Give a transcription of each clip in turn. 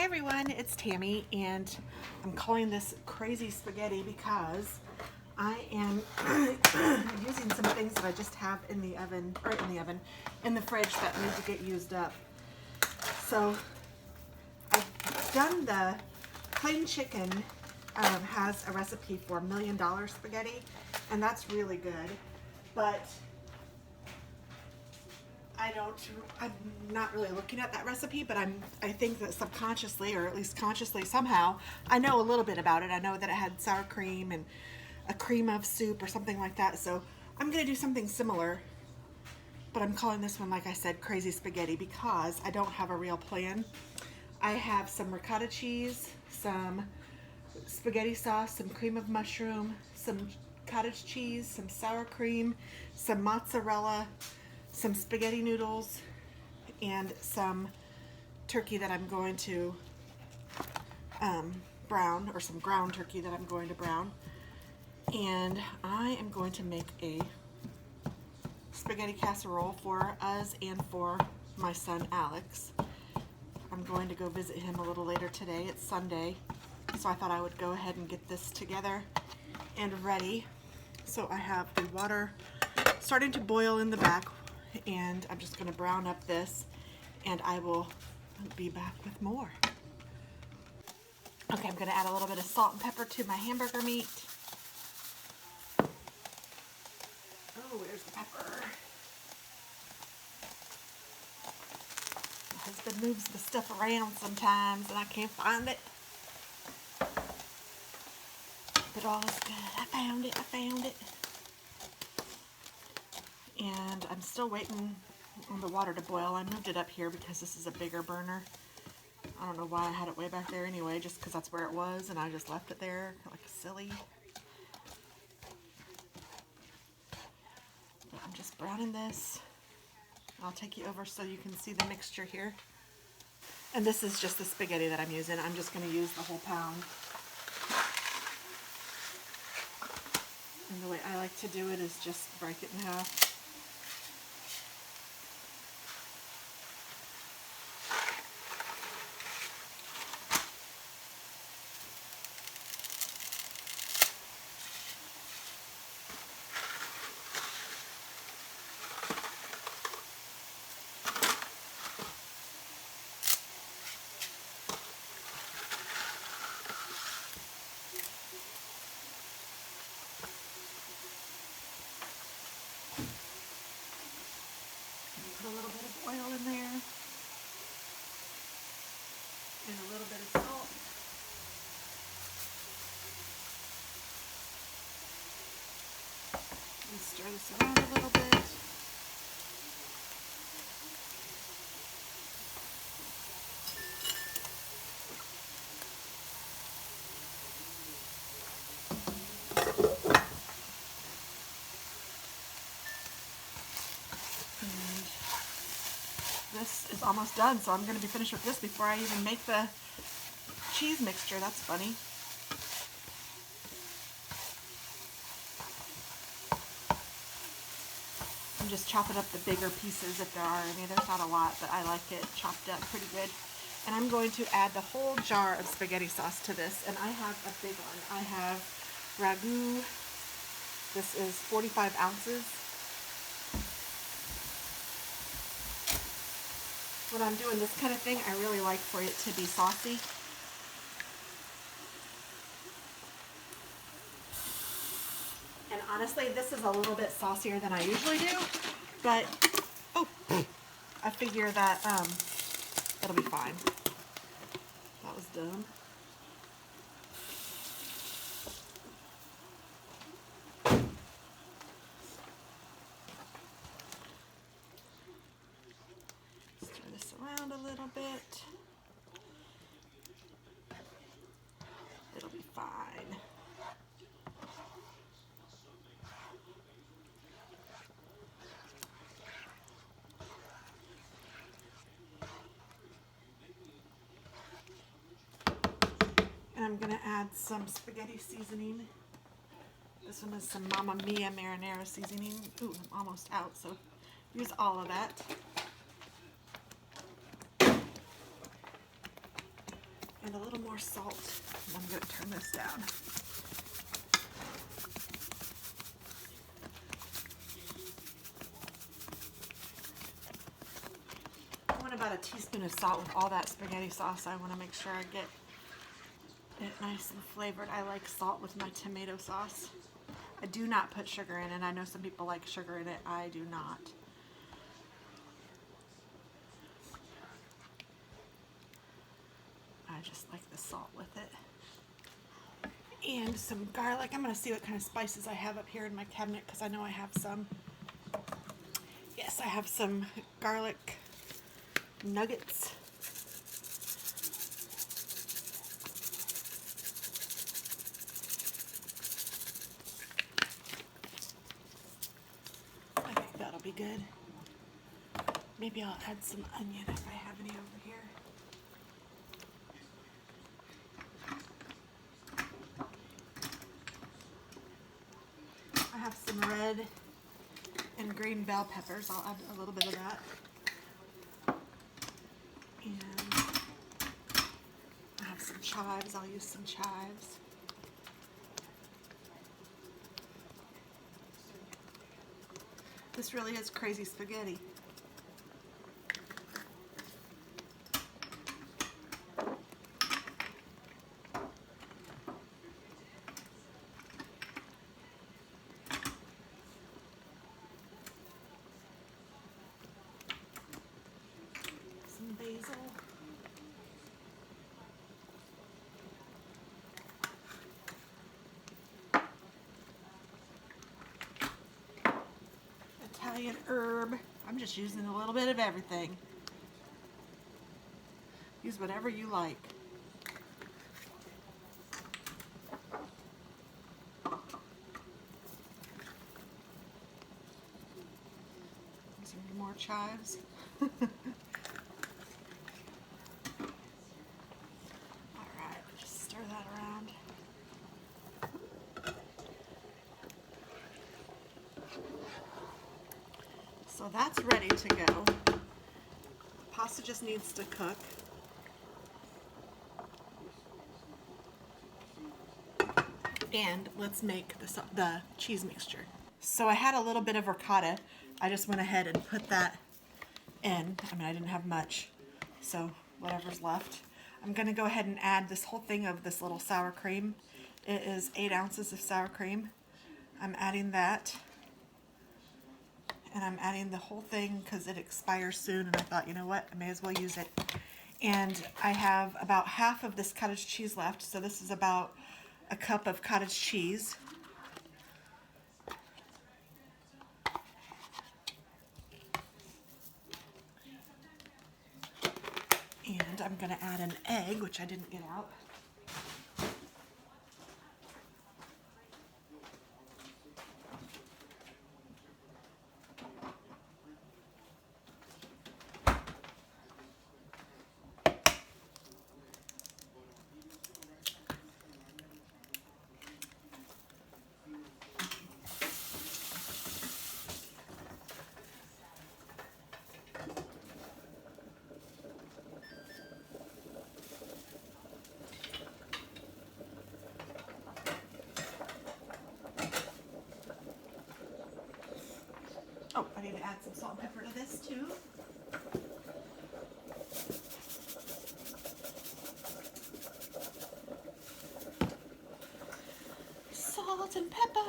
everyone, it's Tammy, and I'm calling this crazy spaghetti because I am using some things that I just have in the oven, or in the fridge that need to get used up. So I've done the plain chicken has a recipe for $1 million spaghetti, and that's really good, but I'm not really looking at that recipe, but I think that subconsciously, or at least consciously somehow, I know a little bit about it. I know that it had sour cream and a cream of soup or something like that. So I'm going to do something similar, but I'm calling this one, like I said, crazy spaghetti because I don't have a real plan. I have some ricotta cheese, some spaghetti sauce, some cream of mushroom, some cottage cheese, some sour cream, some mozzarella, some spaghetti noodles, and some turkey that I'm going to brown, or some ground turkey that I'm going to brown. And I am going to make a spaghetti casserole for us and for my son Alex. I'm going to go visit him a little later today. It's Sunday, so I thought I would go ahead and get this together and ready. So I have the water starting to boil in the back, and I'm just going to brown up this, and I will be back with more. Okay, I'm going to add a little bit of salt and pepper to my hamburger meat. Oh, where's the pepper? My husband moves the stuff around sometimes, and I can't find it. But all is good. I found it. And I'm still waiting on the water to boil. I moved it up here because this is a bigger burner. I don't know why I had it way back there anyway, just because that's where it was, and I just left it there like silly. But I'm just browning this. I'll take you over so you can see the mixture here. And this is just the spaghetti that I'm using. I'm just going to use the whole pound. And the way I like to do it is just break it in half. Put a little bit of oil in there, and a little bit of salt. And stir this around a little bit. This is almost done, so I'm going to be finished with this before I even make the cheese mixture. That's funny. I'm just chopping up the bigger pieces if there are any. There's not a lot, but I like it chopped up pretty good. And I'm going to add the whole jar of spaghetti sauce to this, and I have a big one. I have ragu. This is 45 ounces. When I'm doing this kind of thing, I really like for it to be saucy. And honestly, this is a little bit saucier than I usually do, but I figure that it'll be fine. That was dumb. Around a little bit. It'll be fine. And I'm going to add some spaghetti seasoning. This one is some Mamma Mia marinara seasoning. Ooh, I'm almost out, so use all of that. and a little more salt. And I'm going to turn this down. I want about a teaspoon of salt with all that spaghetti sauce. I want to make sure I get it nice and flavored. I like salt with my tomato sauce. I do not put sugar in it. I know some people like sugar in it. I do not. I just like the salt with it. And some garlic. I'm going to see what kind of spices I have up here in my cabinet because I know I have some. Yes, I have some garlic nuggets. I think that'll be good. Maybe I'll add some onion if I have any over here. I have some red and green bell peppers. I'll add a little bit of that. And I have some chives. I'll use some chives. This really is crazy spaghetti. Some basil. Italian herb. I'm just using a little bit of everything. Use whatever you like. Some more chives. Alright, just stir that around. So that's ready to go. Pasta just needs to cook. And let's make the cheese mixture. So I had a little bit of ricotta. I just went ahead and put that in. I mean, I didn't have much, so whatever's left. I'm gonna go ahead and add this whole thing of this little sour cream. It is 8 ounces of sour cream. I'm adding that. And I'm adding the whole thing because it expires soon, and I thought, you know what, I may as well use it. And I have about half of this cottage cheese left, so this is about a cup of cottage cheese. And I'm going to add an egg, which I didn't get out. Oh, I need to add some salt and pepper to this too. Salt and pepper.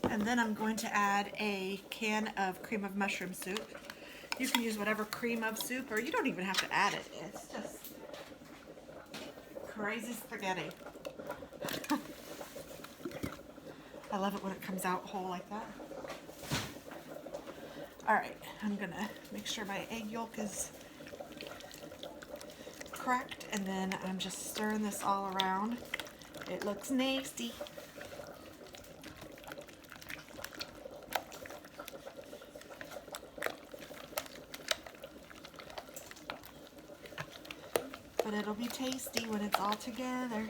And then I'm going to add a can of cream of mushroom soup. You can use whatever cream of soup, or you don't even have to add it. It's just crazy spaghetti. I love it when it comes out whole like that. Alright, I'm gonna make sure my egg yolk is cracked, and then I'm just stirring this all around. It looks nasty. But it'll be tasty when it's all together.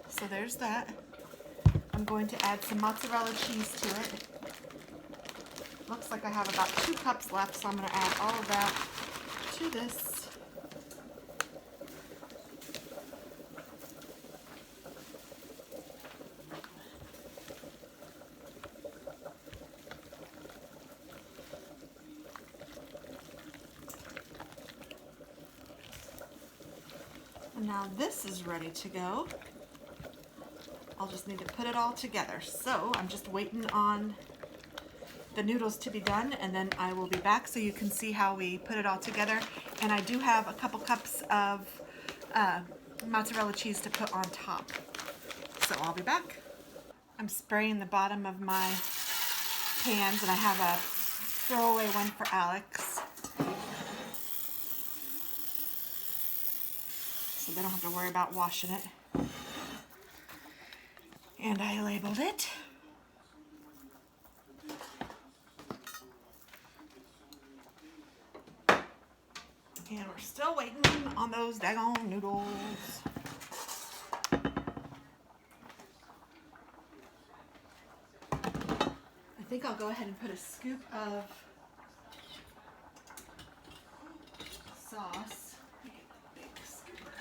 So there's that. I'm going to add some mozzarella cheese to it. Looks like I have about 2 cups left, so I'm going to add all of that to this. And now this is ready to go. I'll just need to put it all together. So I'm just waiting on the noodles to be done, and then I will be back so you can see how we put it all together. And I do have a couple cups of mozzarella cheese to put on top. So I'll be back. I'm spraying the bottom of my pans, and I have a throwaway one for Alex, so they don't have to worry about washing it. And I labeled it. And we're still waiting on those daggone noodles. I think I'll go ahead and put a scoop of sauce. Let me get the big scooper.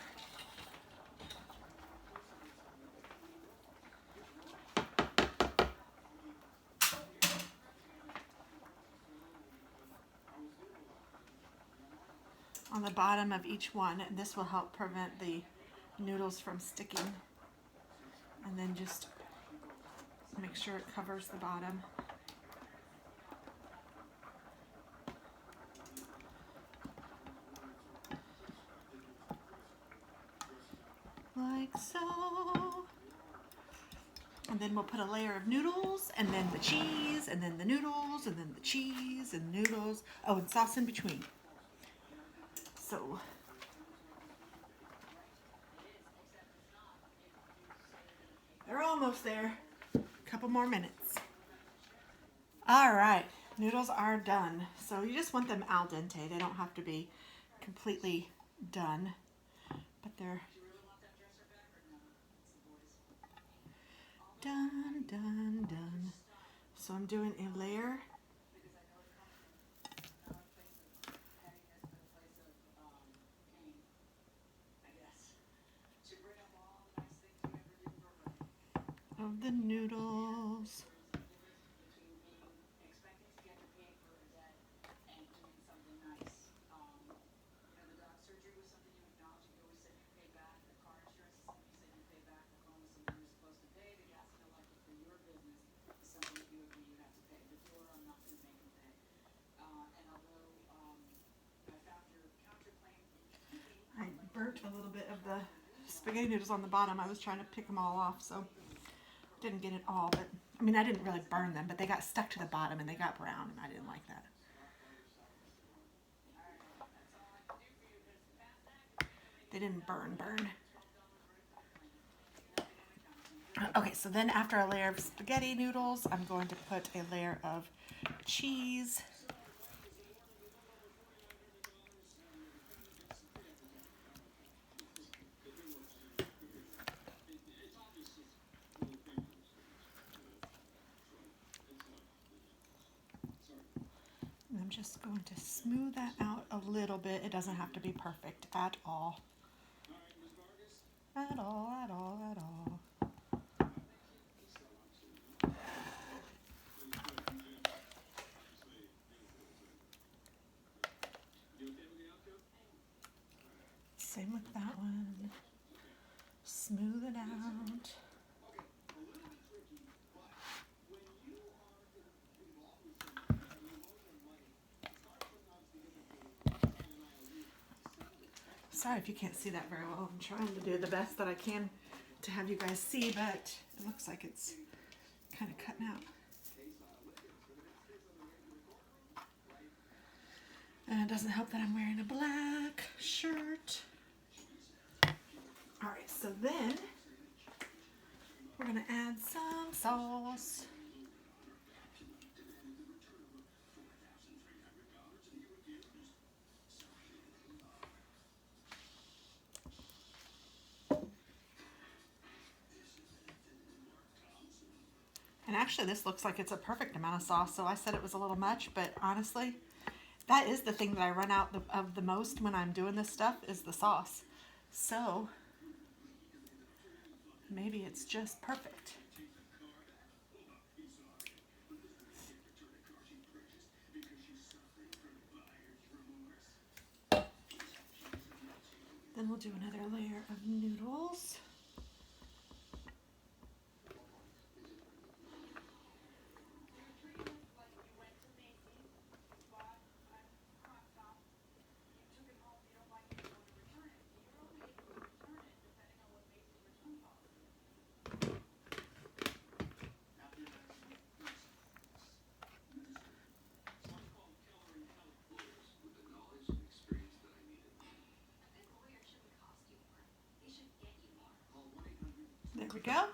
On the bottom of each one, and this will help prevent the noodles from sticking. And then just make sure it covers the bottom. Like so. And then we'll put a layer of noodles, and then the cheese, and then the noodles, and then the cheese, and noodles. Oh, and sauce in between. So they're almost there. A couple more minutes. All right, noodles are done. So you just want them al dente. They don't have to be completely done, but they're done, done, done. So I'm doing a layer of the noodles. I burnt a little bit of the spaghetti noodles on the bottom. I was trying to pick them all off, so didn't get it all, but I mean, I didn't really burn them, but they got stuck to the bottom and they got brown, and I didn't like that. They didn't burn. Okay, so then after a layer of spaghetti noodles, I'm going to put a layer of cheese. And I'm just going to smooth that out a little bit. It doesn't have to be perfect at all. At all. Same with that one. Smooth it out. Sorry if you can't see that very well. I'm trying to do the best that I can to have you guys see, but it looks like it's kind of cutting out. And it doesn't help that I'm wearing a black shirt. All right, so then we're gonna add some sauce. And actually this looks like it's a perfect amount of sauce, so I said it was a little much, but honestly, that is the thing that I run out of the most when I'm doing this stuff is the sauce. So maybe it's just perfect. Then we'll do another layer of noodles. There we go.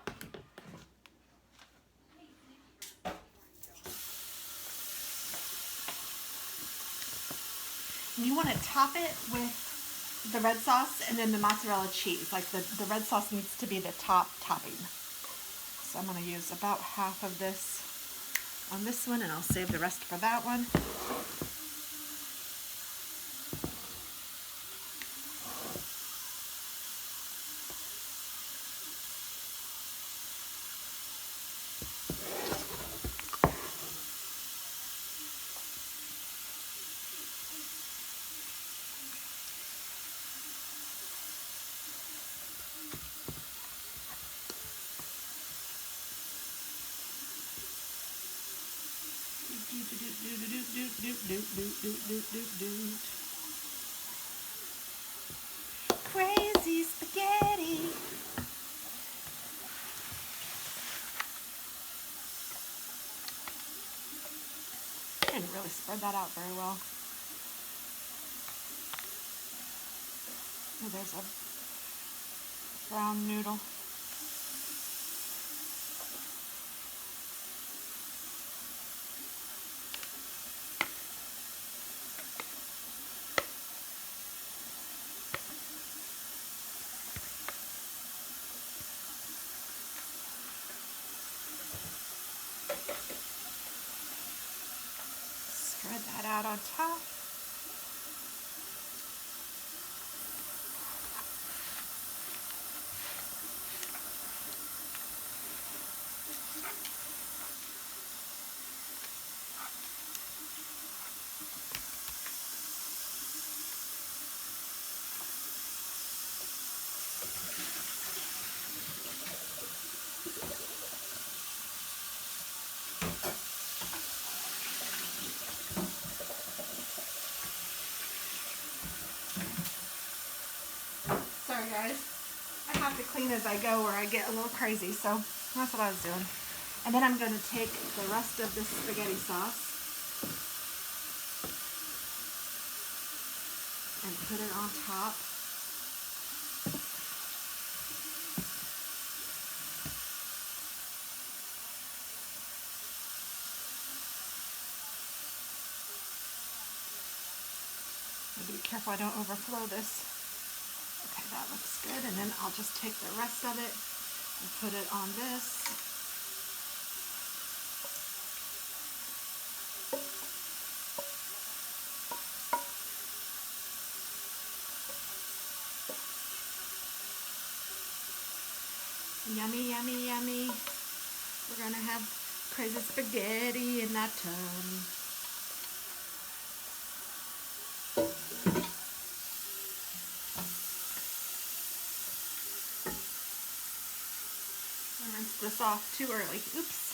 And you want to top it with the red sauce and then the mozzarella cheese. Like the red sauce needs to be the top topping. So I'm going to use about half of this on this one, and I'll save the rest for that one. Crazy spaghetti. I didn't really spread that out very well. Oh, there's a brown noodle. Spread that out on top. Sorry guys, I have to clean as I go or I get a little crazy, so that's what I was doing. And then I'm going to take the rest of this spaghetti sauce and put it on top. Be careful I don't overflow this. Okay, that looks good. And then I'll just take the rest of it and put it on this. Yummy, yummy, yummy. We're gonna have crazy spaghetti in that tub. Rinse this off too early. Oops.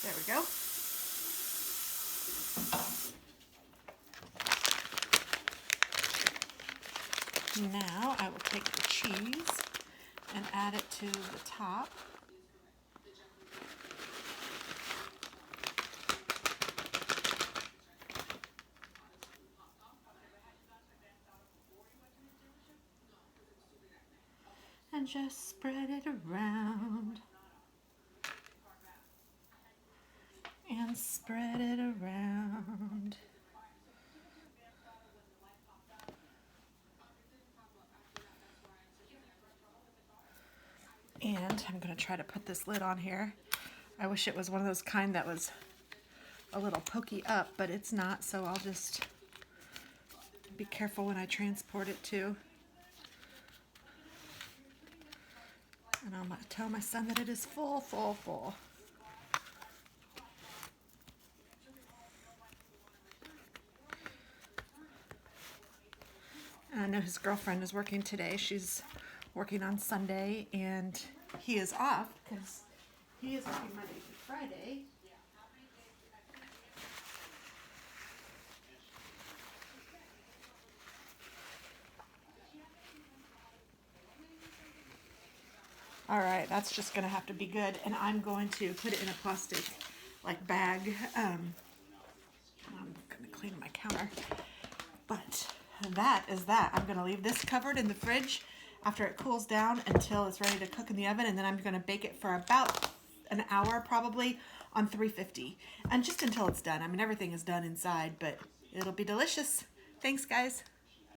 There we go. Now I will take the cheese and add it to the top. And just spread it around. And spread it around. And I'm going to try to put this lid on here. I wish it was one of those kind that was a little pokey up, but it's not, so I'll just be careful when I transport it too. And I'm going to tell my son that it is full, full, full. And I know his girlfriend is working today. She's working on Sunday, and he is off because he is working Monday through Friday. All right, that's just gonna have to be good, and I'm going to put it in a plastic like bag. I'm gonna clean my counter, but that is that. I'm gonna leave this covered in the fridge after it cools down until it's ready to cook in the oven, and then I'm gonna bake it for about an hour probably on 350, and just until it's done. I mean, everything is done inside, but it'll be delicious. Thanks, guys.